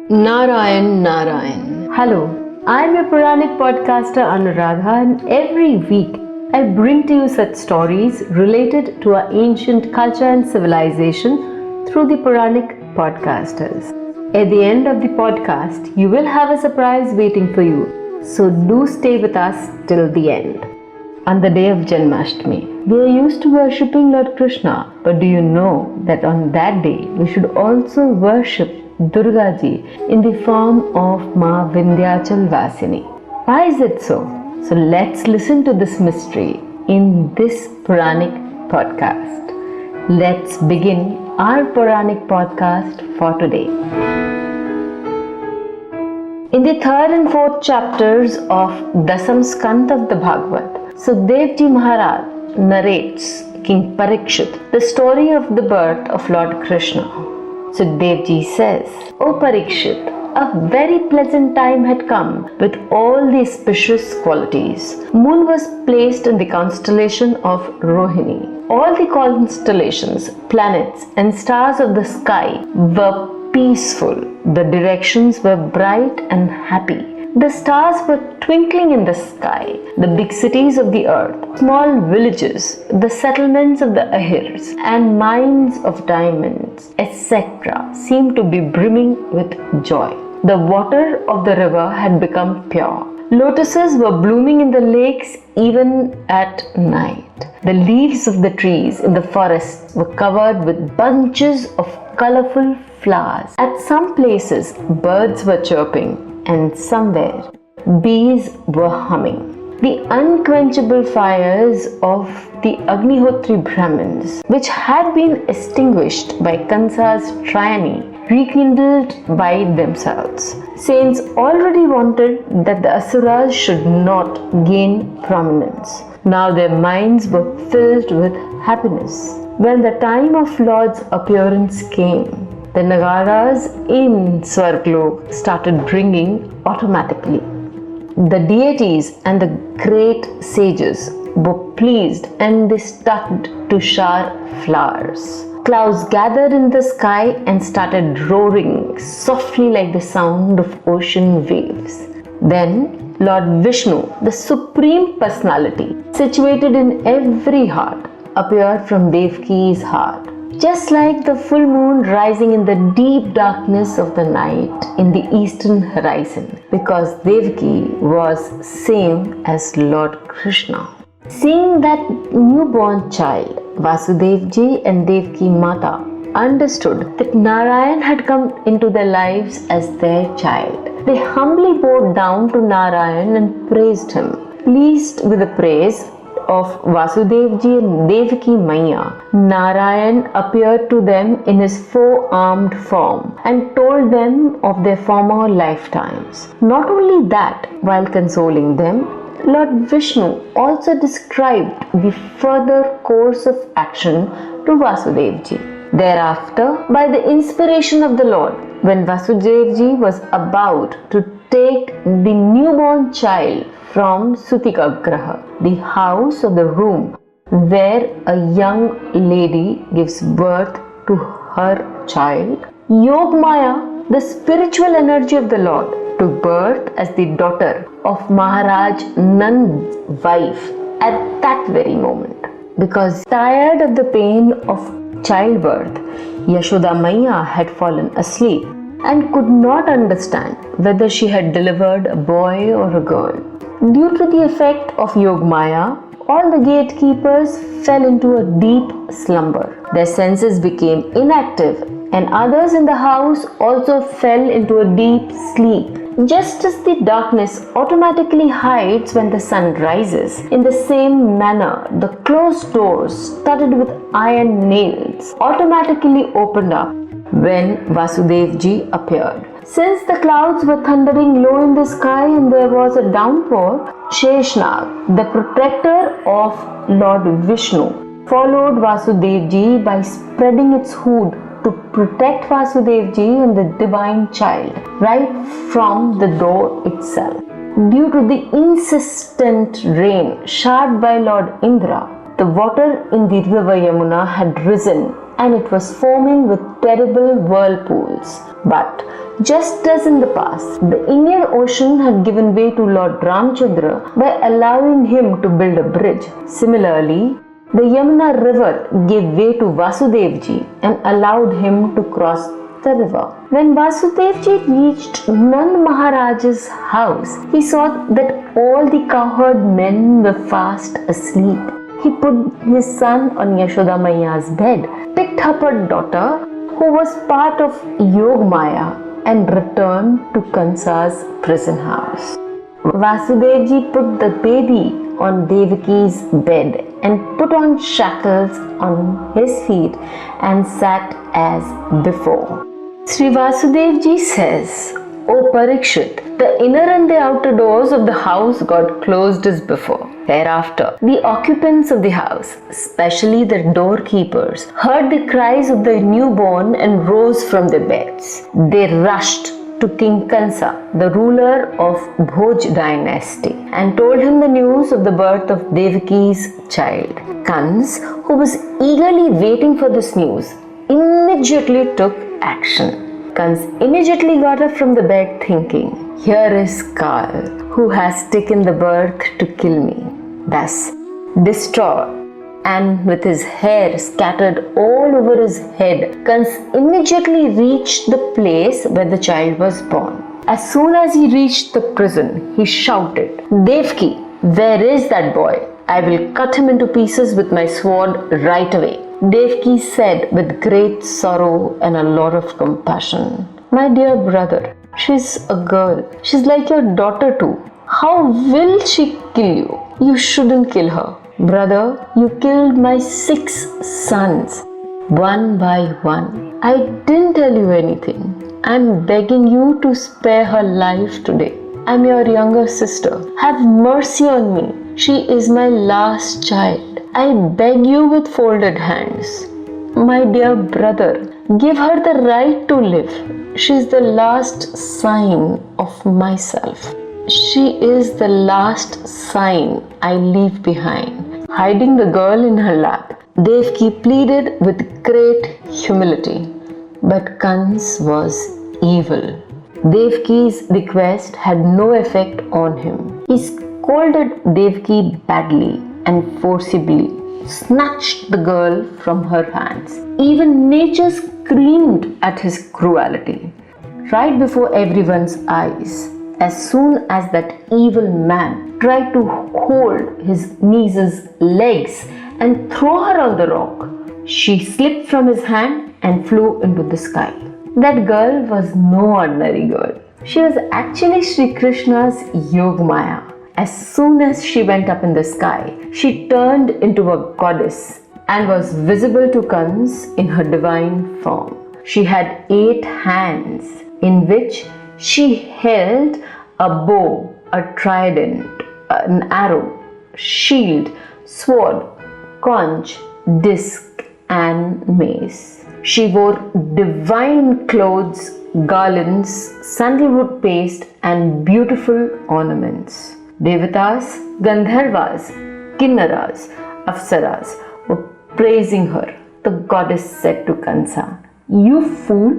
Narayan Narayan. Hello, I'm your Puranic podcaster Anuradha, and every week I bring to you such stories related to our ancient culture and civilization through the Puranic podcasters. At the end of the podcast, you will have a surprise waiting for you, so do stay with us till the end. On the day of Janmashtami, we are used to worshipping Lord Krishna, but do you know that on that day we should also worship Durga Ji in the form of Ma Vindyavasini? Why is it so? So let's listen to this mystery in this Puranic podcast. Let's begin our Puranic podcast for today. In the third and fourth chapters of Dasam Skand of the Bhagavad, Sukdev Ji Maharaj narrates King Parikshit the story of the birth of Lord Krishna. Sukdev Ji says, O Parikshit, a very pleasant time had come with all the auspicious qualities. Moon was placed in the constellation of Rohini. All the constellations, planets and stars of the sky were peaceful. The directions were bright and happy. The stars were twinkling in the sky. The big cities of the earth, small villages, the settlements of the Ahirs, and mines of diamonds, etc., seemed to be brimming with joy. The water of the river had become pure. Lotuses were blooming in the lakes even at night. The leaves of the trees in the forests were covered with bunches of colorful flowers. At some places, birds were chirping, and somewhere bees were humming. The unquenchable fires of the Agnihotri Brahmins, which had been extinguished by Kansa's tyranny, rekindled by themselves. Saints already wanted that the Asuras should not gain prominence. Now their minds were filled with happiness. When the time of Lord's appearance came, the Nagaras in Swarglok started ringing automatically. The deities and the great sages were pleased and they started to shower flowers. Clouds gathered in the sky and started roaring softly like the sound of ocean waves. Then Lord Vishnu, the Supreme Personality, situated in every heart, appeared from Devki's heart. Just like the full moon rising in the deep darkness of the night in the eastern horizon, because Devki was same as Lord Krishna. Seeing that newborn child, Vasudevji and Devki Mata understood that Narayan had come into their lives as their child. They humbly bowed down to Narayan and praised him. Pleased with the praise of Vasudevji and Devaki Maya, Narayan appeared to them in his four-armed form and told them of their former lifetimes. Not only that, while consoling them, Lord Vishnu also described the further course of action to Vasudevji. Thereafter, by the inspiration of the Lord, when Vasudevji was about to take the newborn child from Sutikagraha, the house or the room where a young lady gives birth to her child, Yogmaya, the spiritual energy of the Lord, took birth as the daughter of Maharaj Nand's wife at that very moment. Because tired of the pain of childbirth, Yashoda Maya had fallen asleep and could not understand whether she had delivered a boy or a girl. Due to the effect of Yogmaya, all the gatekeepers fell into a deep slumber. Their senses became inactive, and others in the house also fell into a deep sleep. Just as the darkness automatically hides when the sun rises, in the same manner, the closed doors studded with iron nails automatically opened up when Vasudevji appeared. Since the clouds were thundering low in the sky and there was a downpour, Sheshnag, the protector of Lord Vishnu, followed Vasudevji by spreading its hood to protect Vasudevji and the divine child right from the door itself. Due to the insistent rain showered by Lord Indra, the water in the river Yamuna had risen and it was foaming with terrible whirlpools. But Just as in the past, the Indian Ocean had given way to Lord Ramchandra by allowing him to build a bridge. Similarly, the Yamuna river gave way to Vasudevji and allowed him to cross the river. When Vasudevji reached Nand Maharaj's house, he saw that all the cowherd men were fast asleep. He put his son on Yashoda Maiya's bed, picked up her daughter, who was part of Yog Maya, and returned to Kansa's prison house. Vasudevji put the baby on Devaki's bed and put on shackles on his feet and sat as before. Sri Vasudevji says, O Parikshit, the inner and the outer doors of the house got closed as before. Thereafter, the occupants of the house, especially the doorkeepers, heard the cries of the newborn and rose from their beds. They rushed to King Kansa, the ruler of Bhoj dynasty, and told him the news of the birth of Devaki's child. Kans, who was eagerly waiting for this news, immediately took action. Kans immediately got up from the bed thinking, here is Kal, who has taken the birth to kill me. Thus, distraught and with his hair scattered all over his head, Kans immediately reached the place where the child was born. As soon as he reached the prison, he shouted, Devki, where is that boy? I will cut him into pieces with my sword right away. Devki said with great sorrow and a lot of compassion, my dear brother, she's a girl. She's like your daughter too. How will she kill you? You shouldn't kill her. Brother, you killed my 6 sons, one by one. I didn't tell you anything. I'm begging you to spare her life today. I'm your younger sister. Have mercy on me. She is my last child. I beg you with folded hands. My dear brother, give her the right to live. She is the last sign of myself. She is the last sign I leave behind. Hiding the girl in her lap, Devki pleaded with great humility. But Kans was evil. Devki's request had no effect on him. He scolded Devki badly and forcibly snatched the girl from her hands. Even nature screamed at his cruelty. Right before everyone's eyes, as soon as that evil man tried to hold his niece's legs and throw her on the rock, she slipped from his hand and flew into the sky. That girl was no ordinary girl. She was actually Sri Krishna's Yog Maya. As soon as she went up in the sky, she turned into a goddess and was visible to Kans in her divine form. She had 8 hands in which she held a bow, a trident, an arrow, shield, sword, conch, disc, and mace. She wore divine clothes, garlands, sandalwood paste, and beautiful ornaments. Devatas, Gandharvas, Kinnaras, Apsaras were praising her. The goddess said to Kansa, You fool,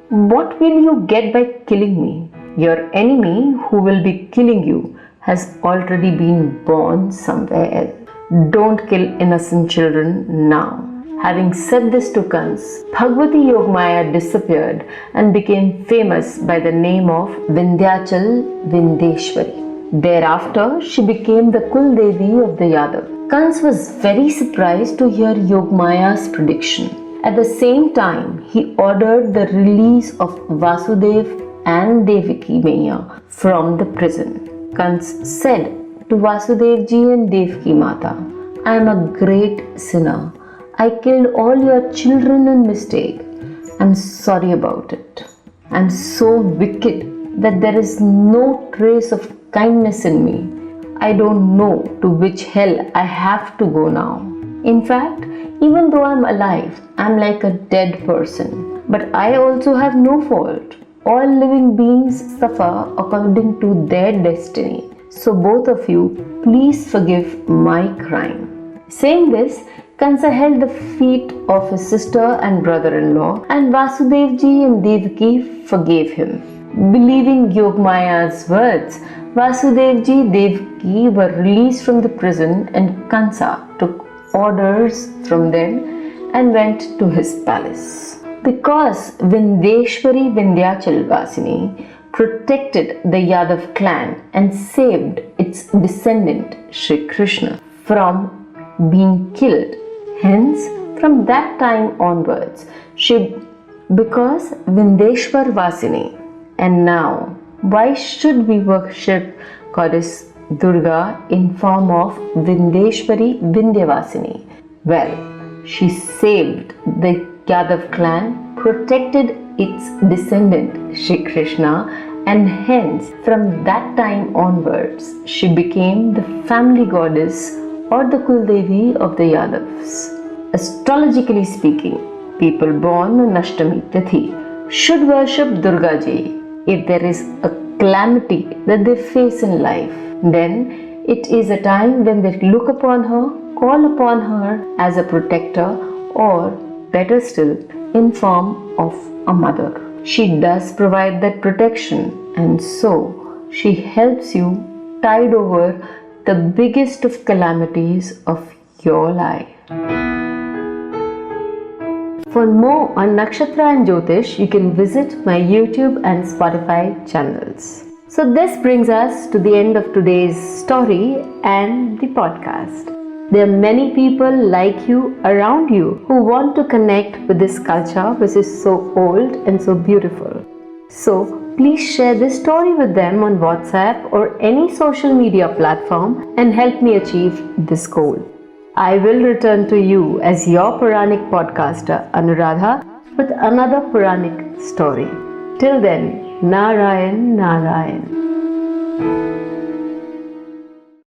what will you get by killing me? Your enemy who will be killing you has already been born somewhere else. Don't kill innocent children now. Having said this to Kans, Bhagavati Yogmaya disappeared and became famous by the name of Vindhyachal Vindeshwari. Thereafter, she became the Kul Devi of the Yadav. Kans was very surprised to hear Yogmaya's prediction. At the same time, he ordered the release of Vasudev and Devaki Maiya from the prison. Kans said to Vasudevji and Devaki Mata, I am a great sinner. I killed all your children in mistake. I'm sorry about it. I'm so wicked that there is no trace of kindness in me. I don't know to which hell I have to go now. In fact, even though I'm alive, I'm like a dead person. But I also have no fault. All living beings suffer according to their destiny. So both of you, please forgive my crime. Saying this, Kansa held the feet of his sister and brother-in-law, and Vasudevji and Devaki forgave him. Believing Yogmaya's words, Vasudevji Devaki were released from the prison and Kansa took orders from them and went to his palace. Because Vindeshwari Vindyavasini protected the Yadav clan and saved its descendant Sri Krishna from being killed. Hence, from that time onwards, because Vindeshwar Vasini. And now, why should we worship Goddess Durga in form of Vindeshwari Vindyavasini? Well, she saved the Yadav clan, protected its descendant Sri Krishna, and hence from that time onwards she became the family goddess or the Kuldevi of the Yadavs. Astrologically speaking, people born on Ashtami Tithi should worship Durga Ji if there is a calamity that they face in life. Then it is a time when they look upon her, call upon her as a protector, or better still, in form of a mother. She does provide that protection, and so she helps you tide over the biggest of calamities of your life. For more on Nakshatra and Jyotish, you can visit my YouTube and Spotify channels. So this brings us to the end of today's story and the podcast. There are many people like you around you who want to connect with this culture which is so old and so beautiful. So please share this story with them on WhatsApp or any social media platform and help me achieve this goal. I will return to you as your Puranic podcaster Anuradha with another Puranic story. Till then, Narayan, Narayan.